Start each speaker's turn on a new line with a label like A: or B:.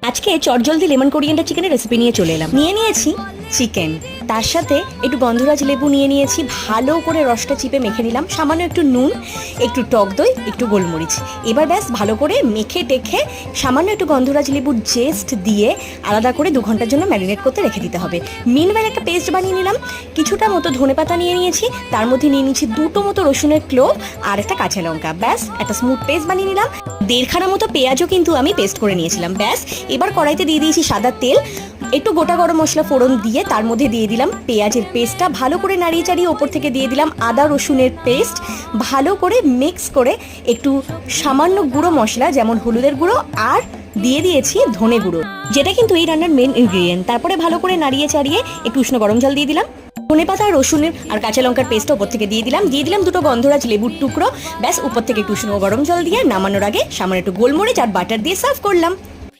A: আজকে চটজলদি lemon coriander চিকেনের রেসিপি নিয়ে চলে এলাম। নিয়ে নিয়েছি চিকেন, তার সাথে একটু গন্ধরাজ লেবু নিয়ে নিয়েছি, ভালো করে রসটা চিপে মেখে নিলাম, সামান্য একটু নুন, একটু টক দই, একটু গোলমরিচ। এবার ব্যাস ভালো করে মেখে টেখে সামান্য একটু গন্ধরাজ লেবুর জেস্ট দিয়ে আলাদা করে 2 ঘন্টার জন্য ম্যারিনেট করতে রেখে দিতে হবে। মিনওয়াইল একটা পেস্ট বানিয়ে নিলাম, কিছুটা মতো ধনেপাতা নিয়ে নিয়েছি, তার মধ্যে নিয়ে নিয়েছি 2টো মতো রসুনের ক্লোভ আর একটা কাঁচা লঙ্কা। ব্যাস একটা স্মুথ পেস্ট বানিয়ে নিলাম। 1.5 মতো পেঁয়াজও কিন্তু আমি পেস্ট করে নিয়েছিলাম। ব্যাস এবার কড়াইতে দিয়ে দিয়েছি সাদা তেল, একটু গোটা গরম মশলা ফোড়ন দিয়ে তার মধ্যে দিয়ে দিলাম পেঁয়াজের পেস্টটা, ভালো করে নাড়িয়ে চাড়িয়ে ওপর থেকে দিয়ে দিলাম আদা রসুনের পেস্ট, ভালো করে মিক্স করে একটু সামান্য গুঁড়ো মশলা যেমন হলুদের গুঁড়ো আর দিয়ে দিয়েছি ধনে গুঁড়ো, যেটা কিন্তু এই রান্নার মেন ইনগ্রিডিয়েন্ট। তারপরে ভালো করে নাড়িয়ে চাড়িয়ে একটু উষ্ণ গরম জল দিয়ে দিলাম, ধনেপাতা রসুনের আর কাঁচা লঙ্কার পেস্ট উপর থেকে দিয়ে দিলাম 2টো গন্ধরাজ লেবুর টুকরো। ব্যাস উপর থেকে একটু উষ্ণ গরম জল দিয়ে নামানোর আগে সামান্য একটু গোলমরিচ আর বাটার দিয়ে সার্ভ করলাম।